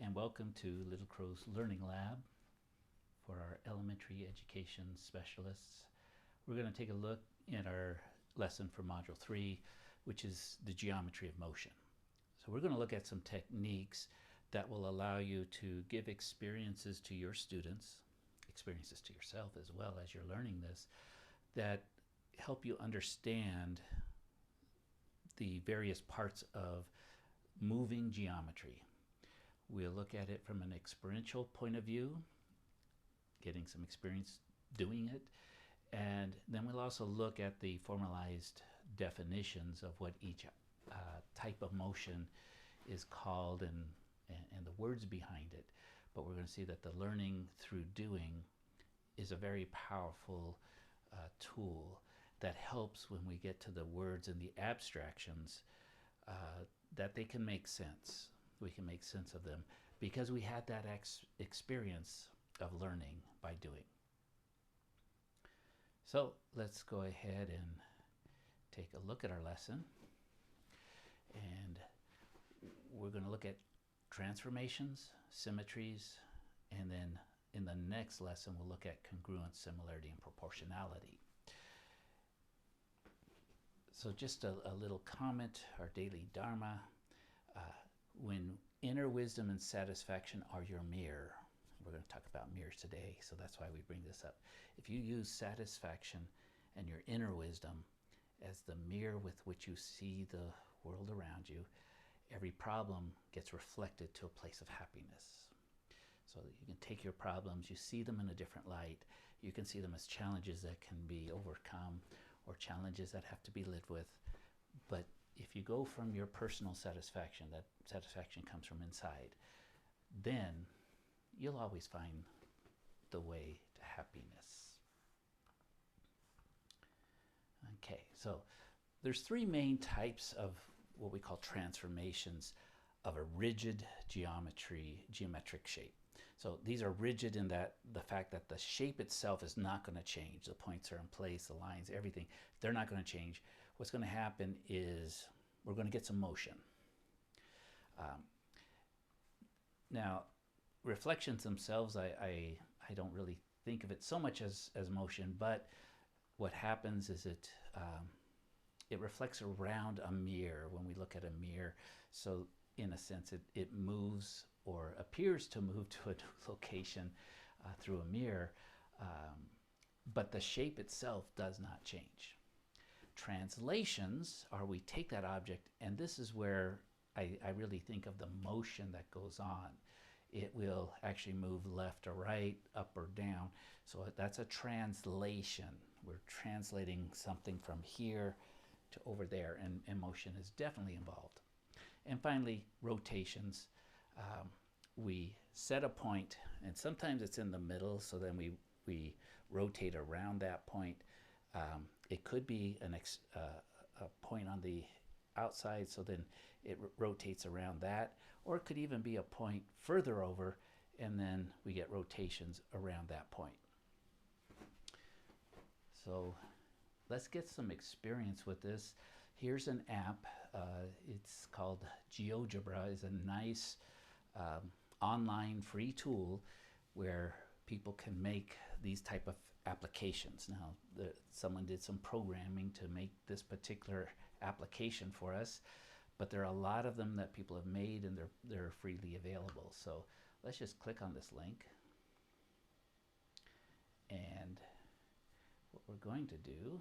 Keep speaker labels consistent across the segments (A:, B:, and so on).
A: and welcome to Little Crow's Learning Lab for our elementary education specialists. We're going to take a look at our lesson for Module 3, which is the geometry of motion. So we're going to look at some techniques that will allow you to give experiences to your students, experiences to yourself as well as you're learning this, that help you understand the various parts of moving geometry. We'll look at it from an experiential point of view, getting some experience doing it, and then we'll also look at the formalized definitions of what each type of motion is called and the words behind it. But we're going to see that the learning through doing is a very powerful tool that helps when we get to the words and the abstractions, that they can make sense. We can make sense of them because we had that experience of learning by doing. So let's go ahead and take a look at our lesson. And we're going to look at transformations, symmetries, and then in the next lesson we'll look at congruence, similarity, and proportionality. So just a little comment, our daily dharma. When inner wisdom and satisfaction are your mirror, we're going to talk about mirrors today, so that's why we bring this up. If you use satisfaction and your inner wisdom as the mirror with which you see the world around you, every problem gets reflected to a place of happiness. So that you can take your problems, you see them in a different light. You can see them as challenges that can be overcome or challenges that have to be lived with. But if you go from your personal satisfaction, that satisfaction comes from inside, then you'll always find the way to happiness. Okay, so there's three main types of what we call transformations of a rigid geometric shape. So these are rigid in that the fact that the shape itself is not going to change. The points are in place, the lines, everything, they're not going to change. What's going to happen is we're going to get some motion. Now, reflections themselves, I don't really think of it so much as motion, but what happens is it reflects around a mirror when we look at a mirror. So in a sense, it moves or appears to move to a location through a mirror, but the shape itself does not change. Translations are we take that object, and this is where I really think of the motion that goes on. It will actually move left or right, up or down. So that's a translation. We're translating something from here to over there, and motion is definitely involved. And finally, rotations. We set a point, and sometimes it's in the middle, so then we rotate around that point. It could be a point on the outside, so then it rotates around that, or it could even be a point further over, and then we get rotations around that point. So let's get some experience with this. Here's an app. It's called GeoGebra. It's a nice online free tool where people can make these type of applications. Now, someone did some programming to make this particular application for us, but there are a lot of them that people have made, and they're freely available. So let's just click on this link, and what we're going to do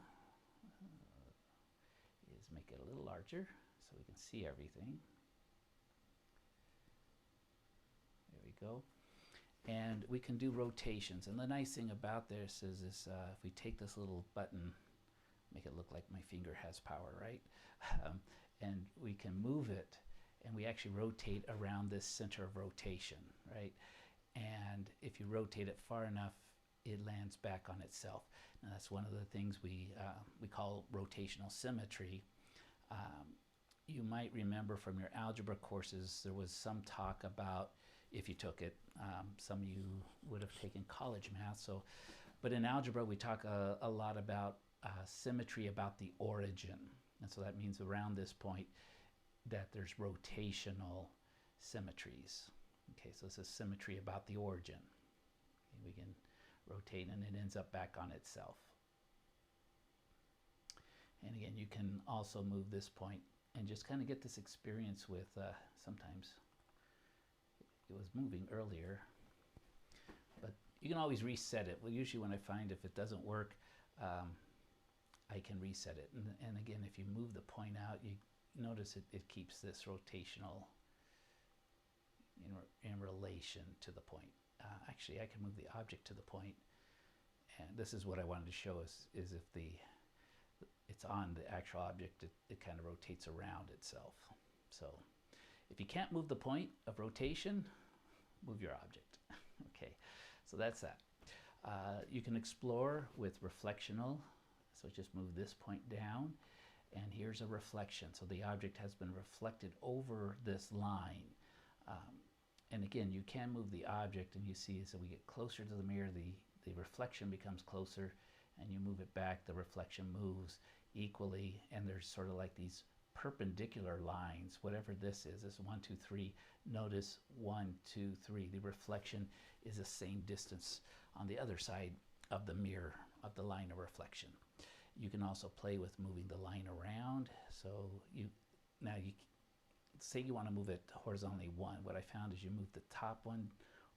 A: is make it a little larger so we can see everything. There we go. And we can do rotations. And the nice thing about this is if we take this little button, make it look like my finger has power, right? And we can move it, and we actually rotate around this center of rotation, right? And if you rotate it far enough, it lands back on itself. Now, that's one of the things we call rotational symmetry. You might remember from your algebra courses, there was some talk about, if you took it, some of you would have taken college math. So, but in algebra, we talk a lot about symmetry about the origin. And so that means around this point that there's rotational symmetries. Okay, so this is symmetry about the origin. Okay, we can rotate and it ends up back on itself. And again, you can also move this point and just kind of get this experience with, sometimes it was moving earlier, but you can always reset it. Well, usually when I find if it doesn't work, I can reset it. And again, if you move the point out, you notice it keeps this rotational in relation to the point. Actually, I can move the object to the point, and this is what I wanted to show is if it's on the actual object, it kind of rotates around itself. So if you can't move the point of rotation, move your object. Okay, so that's that. You can explore with reflectional. So just move this point down, and here's a reflection. So the object has been reflected over this line. And again, you can move the object, and you see as we get closer to the mirror, the reflection becomes closer, and you move it back, the reflection moves equally, and there's sort of like these perpendicular lines, whatever this is 1, 2, 3. Notice 1, 2, 3. The reflection is the same distance on the other side of the mirror, of the line of reflection. You can also play with moving the line around. So you say you want to move it horizontally 1. What I found is you move the top one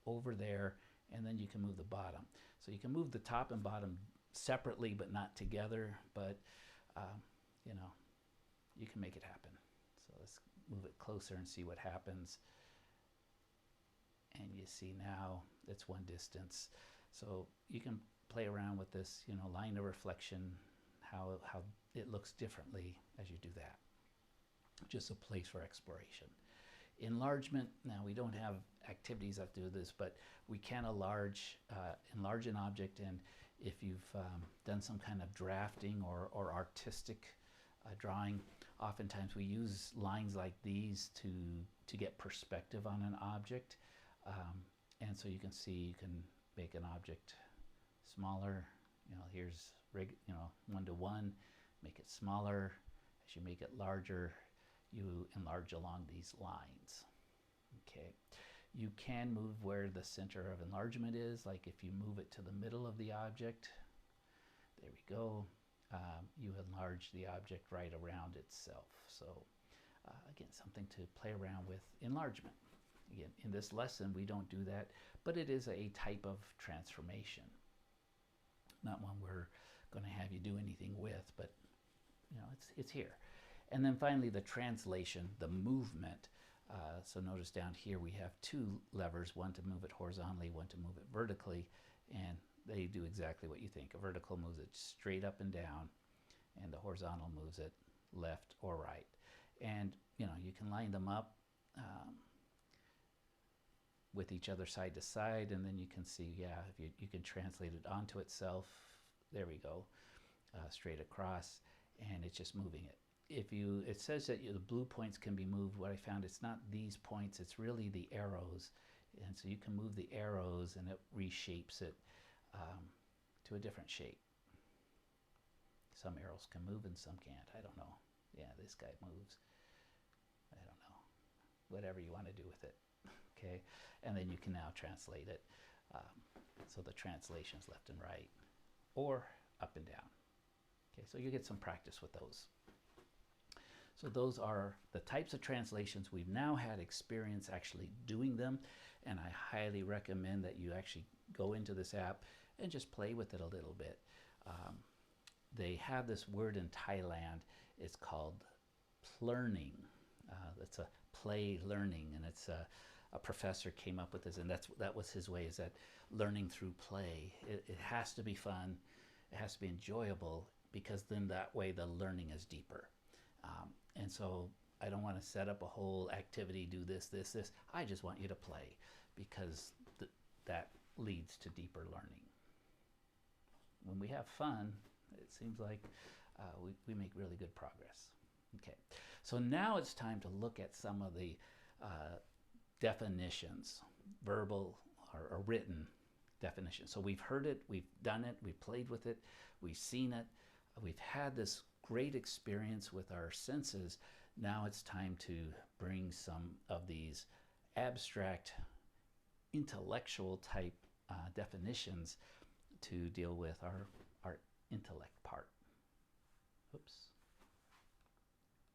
A: over there, and then you can move the bottom. So you can move the top and bottom separately, but not together. But you know, you can make it happen. So let's move it closer and see what happens. And you see now it's one distance. So you can play around with this, you know, line of reflection, how it looks differently as you do that. Just a place for exploration. Enlargement, now we don't have activities that do this, but we can enlarge an object, and if you've done some kind of drafting or artistic drawing, oftentimes we use lines like these to get perspective on an object. And so you can see, you can make an object smaller. You know, here's 1 to 1. Make it smaller. As you make it larger, you enlarge along these lines. Okay. You can move where the center of enlargement is, like if you move it to the middle of the object. There we go. You enlarge the object right around itself. So again, something to play around with enlargement. Again, in this lesson, we don't do that, but it is a type of transformation. Not one we're going to have you do anything with, but you know, it's here. And then finally, the translation, the movement. So notice down here we have 2 levers, one to move it horizontally, one to move it vertically, and they do exactly what you think. A vertical moves it straight up and down, and the horizontal moves it left or right. And you know, you can line them up with each other side to side, and then you can see, yeah, if you can translate it onto itself. There we go, straight across, and it's just moving it. It says that the blue points can be moved. What I found, it's not these points, it's really the arrows. And so you can move the arrows and it reshapes it to a different shape. Some arrows can move and some can't. I don't know. Yeah, this guy moves. I don't know. Whatever you want to do with it. Okay. And then you can now translate it. So the translation's left and right or up and down. Okay, so you get some practice with those. So those are the types of translations. We've now had experience actually doing them, and I highly recommend that you actually go into this app and just play with it a little bit. They have this word in Thailand. It's called plearning. It's a play learning, and it's a professor came up with this, and that was his way, is that learning through play. It has to be fun. It has to be enjoyable, because then that way the learning is deeper. And so I don't want to set up a whole activity, do this, this, this. I just want you to play, because that leads to deeper learning. When we have fun, it seems like we make really good progress. Okay, so now it's time to look at some of the definitions, verbal or written definitions. So we've heard it, we've done it, we've played with it, we've seen it, we've had this great experience with our senses. Now it's time to bring some of these abstract intellectual type definitions to deal with our intellect part. Oops.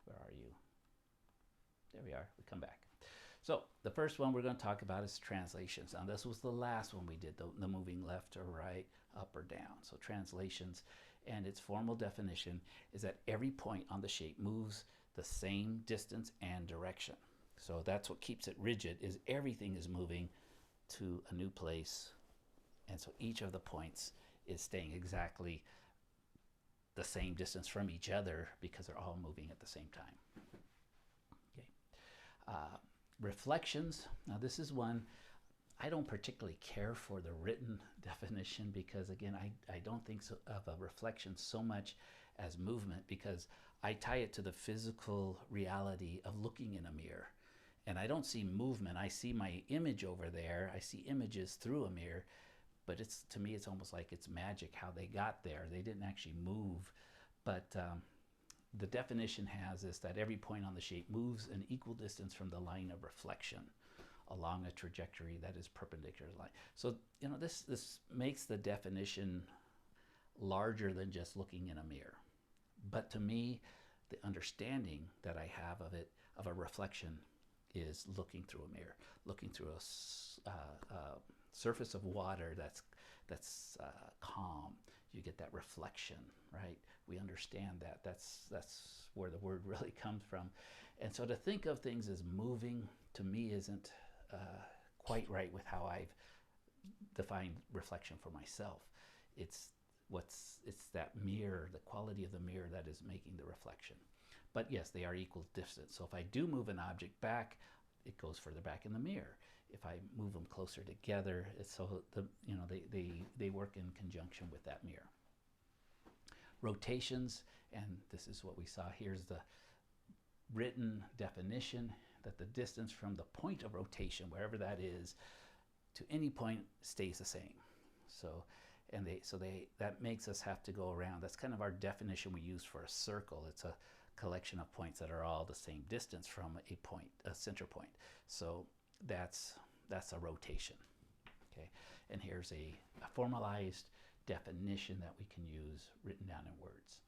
A: Where are you? There we are. We come back. So the first one we're going to talk about is translations. Now this was the last one we did, the moving left or right, up or down. So translations, and its formal definition is that every point on the shape moves the same distance and direction. So that's what keeps it rigid, is everything is moving to a new place, and so each of the points is staying exactly the same distance from each other because they're all moving at the same time. Okay. Reflections. Now this is one I don't particularly care for the written definition because, again, I don't think so of a reflection so much as movement, because I tie it to the physical reality of looking in a mirror. And I don't see movement. I see my image over there. I see images through a mirror, but it's, to me, it's almost like it's magic how they got there. They didn't actually move, but the definition has is that every point on the shape moves an equal distance from the line of reflection along a trajectory that is perpendicular to the line. So, you know, this makes the definition larger than just looking in a mirror. But to me, the understanding that I have of it, of a reflection, is looking through a mirror, looking through a surface of water that's calm. You get that reflection, right? We understand that. That's where the word really comes from. And so to think of things as moving, to me, isn't quite right with how I've defined reflection for myself. It's that mirror, the quality of the mirror, that is making the reflection. But yes, they are equal distance. So if I do move an object back, it goes further back in the mirror. If I move them closer together, it's so they work in conjunction with that mirror. Rotations, and this is what we saw. Here's the written definition, that the distance from the point of rotation, wherever that is, to any point stays the same. So that makes us have to go around. That's kind of our definition we use for a circle. It's a collection of points that are all the same distance from a point, a center point. So that's a rotation. Okay, and here's a formalized definition that we can use written down in words.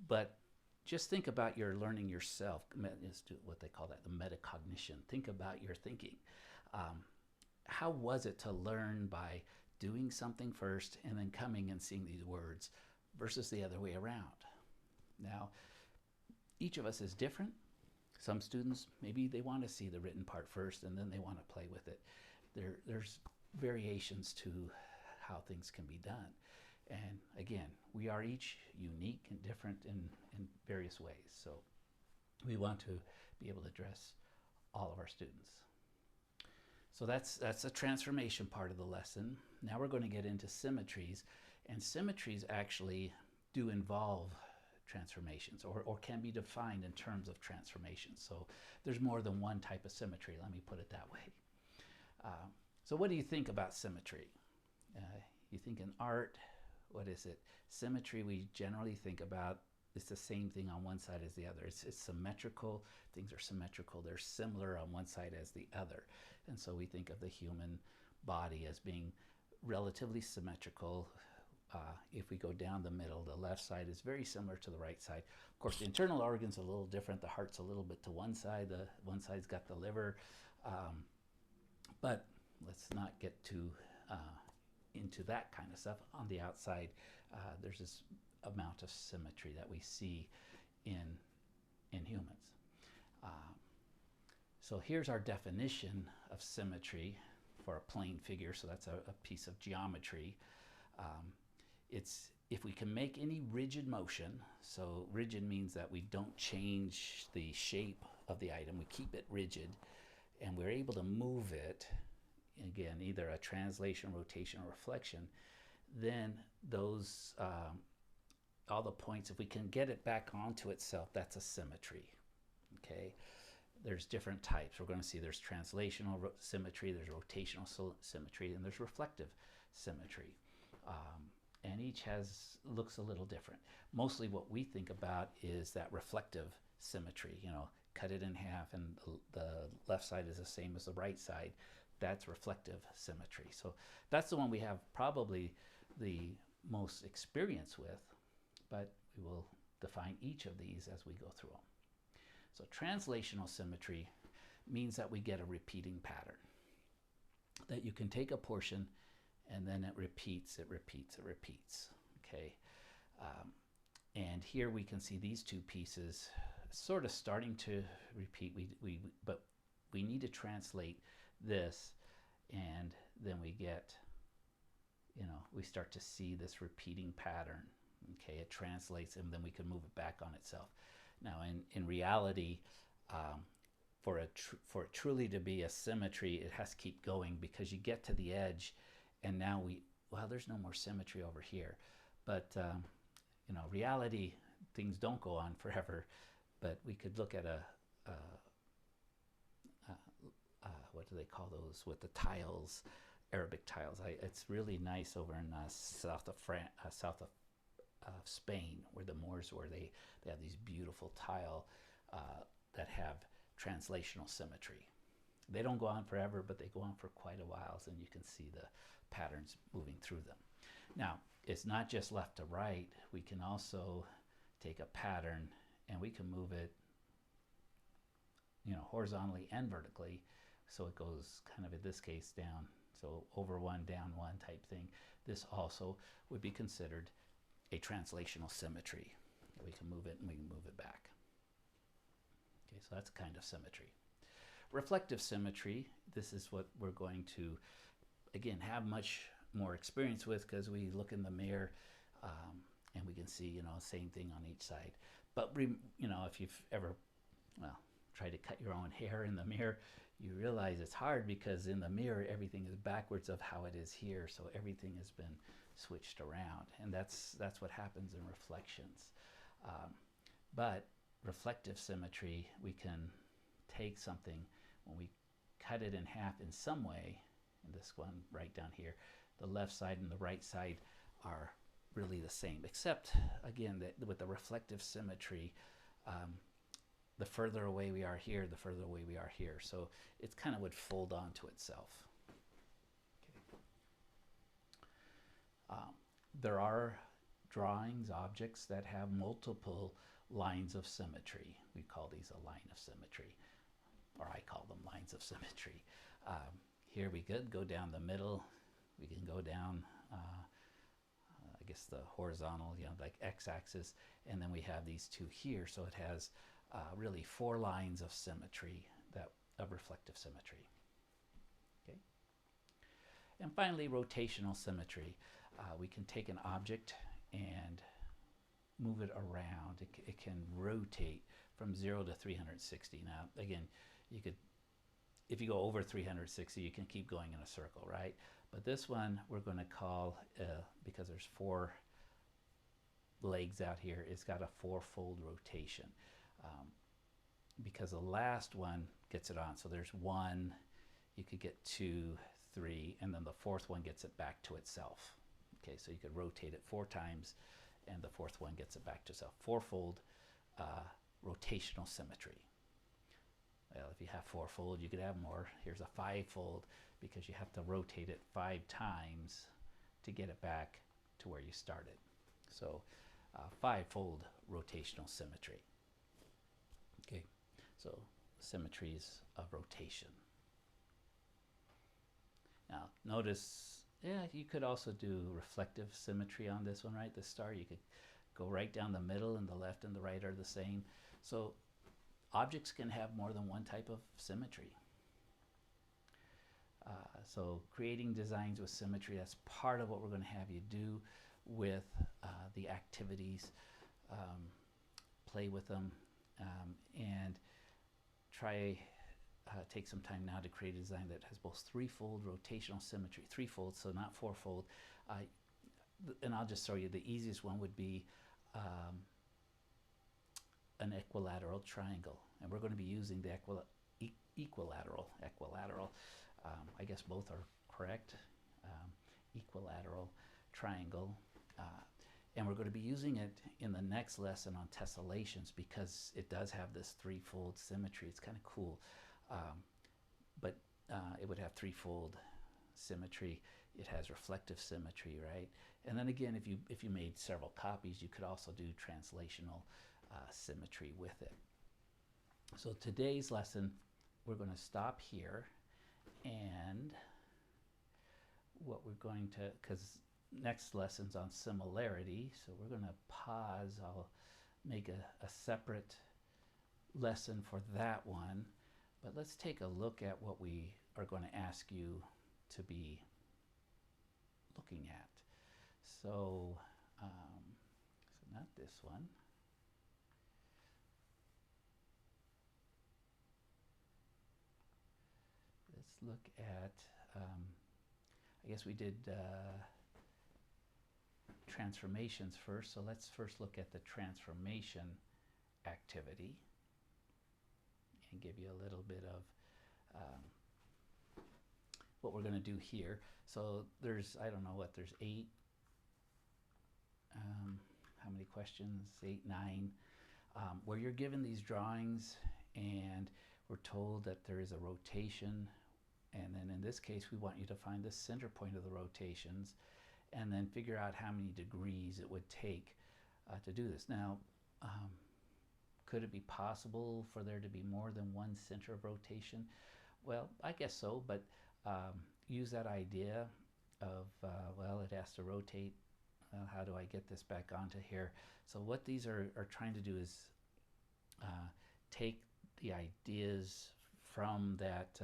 A: But just think about your learning yourself, is what they call that, the metacognition. Think about your thinking. How was it to learn by doing something first and then coming and seeing these words versus the other way around? Now, each of us is different. Some students, maybe they want to see the written part first and then they want to play with it. There's variations to how things can be done. And again, we are each unique and different in various ways. So we want to be able to address all of our students. So that's a transformation part of the lesson. Now we're going to get into symmetries. And symmetries actually do involve transformations, or can be defined in terms of transformations. So there's more than one type of symmetry, let me put it that way. So what do you think about symmetry? You think in art, what is it? Symmetry, we generally think about, it's the same thing on one side as the other. It's symmetrical. Things are symmetrical. They're similar on one side as the other. And so we think of the human body as being relatively symmetrical. If we go down the middle, the left side is very similar to the right side. Of course, the internal organ's a little different. The heart's a little bit to one side. The one side's got the liver. But let's not get too into that kind of stuff. On the outside, there's this amount of symmetry that we see in humans. So here's our definition of symmetry for a plane figure. So that's a piece of geometry. It's if we can make any rigid motion. So rigid means that we don't change the shape of the item. We keep it rigid, and we're able to move it, again, either a translation, rotation, or reflection. Then those all the points, if we can get it back onto itself, that's a symmetry. Okay, there's different types. We're going to see there's translational symmetry, there's rotational symmetry, and there's reflective symmetry. And each looks a little different. Mostly what we think about is that reflective symmetry. You know, cut it in half and the left side is the same as the right side. that's reflective symmetry. So that's the one we have probably the most experience with, but we will define each of these as we go through them. So translational symmetry means that we get a repeating pattern, that you can take a portion and then it repeats, it repeats, it repeats. Okay, and here we can see these two pieces sort of starting to repeat. But we need to translate this, and then we get, we start to see this repeating pattern. Okay, it translates, and then we can move it back on itself. Now, in reality, for it truly to be a symmetry, it has to keep going, because you get to the edge, and now there's no more symmetry over here. But reality, things don't go on forever. But we could look at what do they call those with the tiles, Arabic tiles? It's really nice over in south of Spain, where the Moors were. They have these beautiful tile that have translational symmetry. They don't go on forever, but they go on for quite a while, and you can see the patterns moving through them. Now, it's not just left to right. We can also take a pattern and we can move it, horizontally and vertically. So it goes kind of, in this case, down. So over one, down one type thing. This also would be considered a translational symmetry. We can move it and we can move it back. Okay, so that's kind of symmetry. Reflective symmetry, this is what we're going to, again, have much more experience with, because we look in the mirror and we can see, same thing on each side. But, if you've ever, tried to cut your own hair in the mirror, you realize it's hard, because in the mirror, everything is backwards of how it is here. So everything has been switched around. And that's what happens in reflections. But reflective symmetry, we can take something, when we cut it in half in some way, and this one right down here, the left side and the right side are really the same, except, again, that with the reflective symmetry, the further away we are here, the further away we are here. So it kind of would fold onto itself. Okay. There are drawings, objects that have multiple lines of symmetry. We call these a line of symmetry, or I call them lines of symmetry. Here we could go down the middle. We can go down, I guess, the horizontal, like x-axis, and then we have these two here. So it has really 4 lines of symmetry, of reflective symmetry. Okay. And finally, rotational symmetry. We can take an object and move it around. It can rotate from 0 to 360. Now, again, if you go over 360, you can keep going in a circle, right? But this one we're going to call, because there's 4 legs out here, it's got a 4-fold rotation. Because the last one gets it on. So there's 1, you could get 2, 3, and then the 4th one gets it back to itself. Okay, so you could rotate it 4 times, and the 4th one gets it back to itself. 4-fold rotational symmetry. Well, if you have 4-fold, you could have more. Here's a 5-fold, because you have to rotate it 5 times to get it back to where you started. So 5-fold rotational symmetry. Okay, so symmetries of rotation. Now notice, you could also do reflective symmetry on this one, right? The star, you could go right down the middle, and the left and the right are the same. So objects can have more than one type of symmetry. So creating designs with symmetry, that's part of what we're going to have you do with the activities. Play with them, and try take some time now to create a design that has both 3-fold rotational symmetry, 3-fold, so not 4-fold. And I'll just show you, the easiest one would be an equilateral triangle, and we're going to be using the equilateral. I guess both are correct. Equilateral triangle, and we're going to be using it in the next lesson on tessellations, because it does have this 3-fold symmetry. It's kind of cool, but it would have threefold symmetry. It has reflective symmetry, right? And then again, if you made several copies, you could also do translational symmetry with it. So today's lesson, we're going to stop here, and what we're going to, because next lesson's on similarity, so we're going to pause. I'll make a separate lesson for that one, but let's take a look at what we are going to ask you to be looking at. So, not this one. Let's look at, I guess we did transformations first, so let's first look at the transformation activity and give you a little bit of what we're going to do here. So there's, I don't know what, there's 8, how many questions? 8, 9, where you're given these drawings and we're told that there is a rotation, and then in this case we want you to find the center point of the rotations and then figure out how many degrees it would take to do this. Now, could it be possible for there to be more than one center of rotation? Well, I guess so, but use that idea of, well, it has to rotate. How do I get this back onto here? So what these are trying to do is take the ideas from that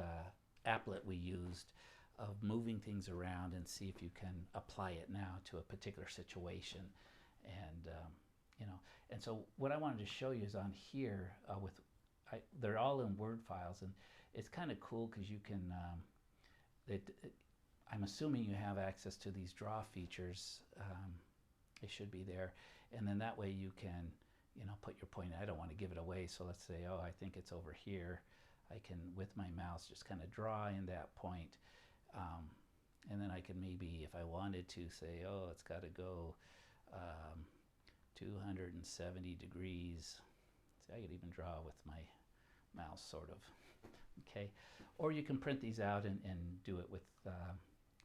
A: applet we used of moving things around and see if you can apply it now to a particular situation. And you know, and so what I wanted to show you is on here they're all in Word files, and it's kind of cool because you can I'm assuming you have access to these draw features. They should be there, and then that way you can, you know, put your point. I don't want to give it away, so let's say, oh, I think it's over here. I can, with my mouse, just kind of draw in that point, and then I can maybe, if I wanted to, say, oh, it's got to go 270 degrees. See, I could even draw with my mouse, sort of. Okay, or you can print these out and do it with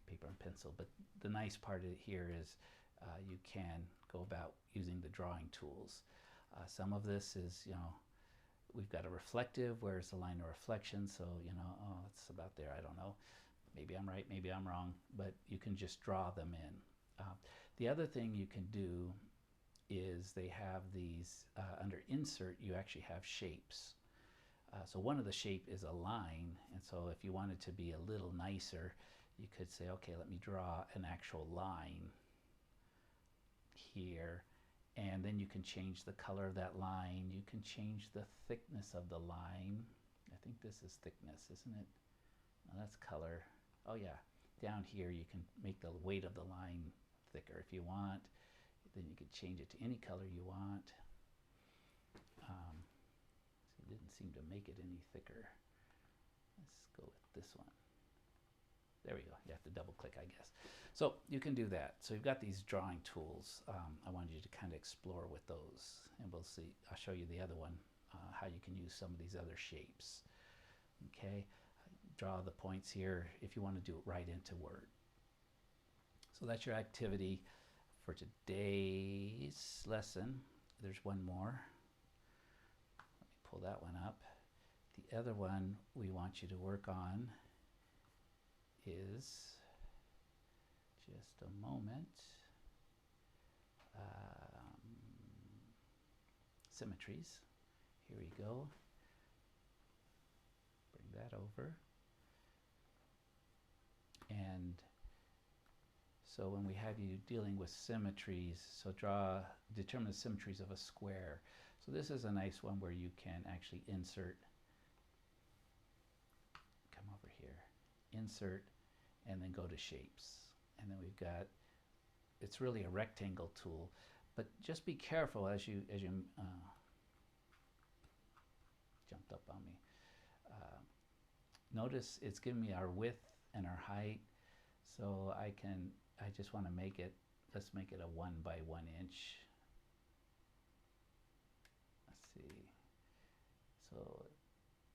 A: paper and pencil. But the nice part of it here is you can go about using the drawing tools. Some of this is, you know, we've got a reflective. Where's the line of reflection? So, you know, oh, it's about there. I don't know. Maybe I'm right, maybe I'm wrong, but you can just draw them in. The other thing you can do is they have these, under insert, you actually have shapes. So one of the shape is a line, and so if you wanted to be a little nicer, you could say, okay, let me draw an actual line here, and then you can change the color of that line. You can change the thickness of the line. I think this is thickness, isn't it? No, that's color. Oh yeah, down here you can make the weight of the line thicker if you want. Then you could change it to any color you want. It didn't seem to make it any thicker. Let's go with this one. There we go. You have to double click, I guess. So you can do that. So you've got these drawing tools. I wanted you to kind of explore with those, and we'll see. I'll show you the other one, how you can use some of these other shapes. Okay, draw the points here if you want to do it right into Word. So that's your activity for today's lesson. There's one more. Let me pull that one up. The other one we want you to work on is, just a moment, symmetries. Here we go. Bring that over. And so when we have you dealing with symmetries, so determine the symmetries of a square. So this is a nice one where you can actually insert, come over here, insert, and then go to shapes. And then we've got, it's really a rectangle tool, but just be careful as you jumped up on me. Notice it's giving me our width and our height, so I just want to make it, let's make it a 1 by 1 inch. Let's see. So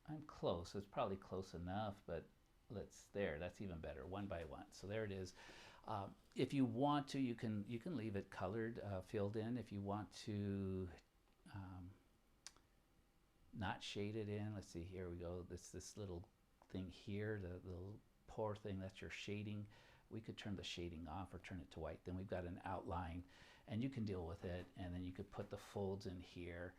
A: I'm close. It's probably close enough, but that's even better, 1 by 1. So there it is. If you want to, you can leave it colored, filled in. If you want to not shade it in, let's see, here we go. This little thing here, the little pour thing, that's your shading. We could turn the shading off or turn it to white. Then we've got an outline, and you can deal with it. And then you could put the folds in here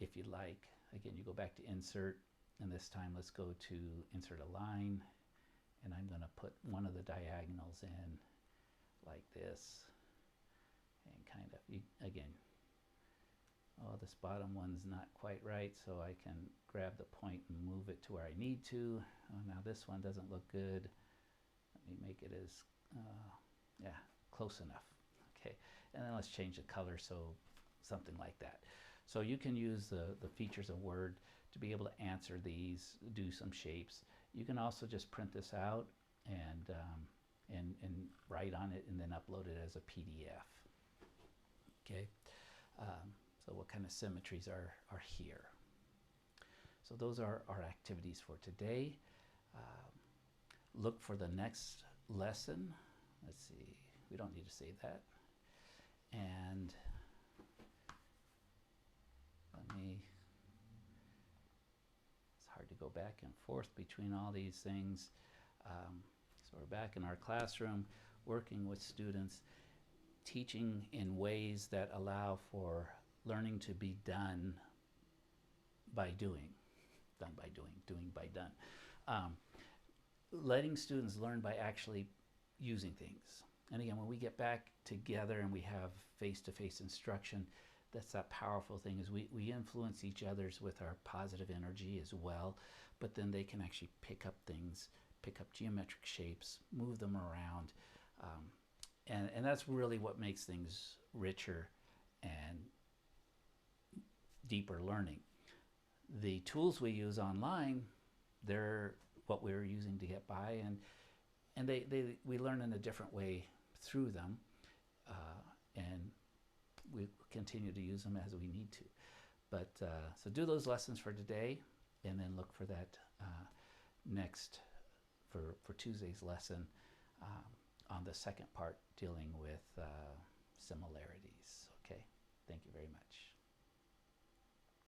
A: if you like. Again, you go back to insert, and this time let's go to insert a line, and I'm going to put one of the diagonals in like this, and kind of, again, oh, this bottom one's not quite right, so I can grab the point and move it to where I need to. Oh, now this one doesn't look good. Let me make it as, yeah, close enough. Okay, and then let's change the color, so something like that. So you can use the features of Word to be able to answer these, do some shapes. You can also just print this out and write on it and then upload it as a PDF. Okay, so what kind of symmetries are here? So those are our activities for today. Look for the next lesson. Let's see, we don't need to save that. And it's hard to go back and forth between all these things. So we're back in our classroom, working with students, teaching in ways that allow for learning to be done by doing. Done by doing, doing by done. Letting students learn by actually using things. And again, when we get back together and we have face-to-face instruction, that's that powerful thing, is we influence each other's with our positive energy as well, but then they can actually pick up things, pick up geometric shapes, move them around, and that's really what makes things richer and deeper learning. The tools we use online, they're what we're using to get by, and we learn in a different way through them, and we continue to use them as we need to. But so do those lessons for today, and then look for that next for Tuesday's lesson on the second part, dealing with similarities. Okay, thank you very much.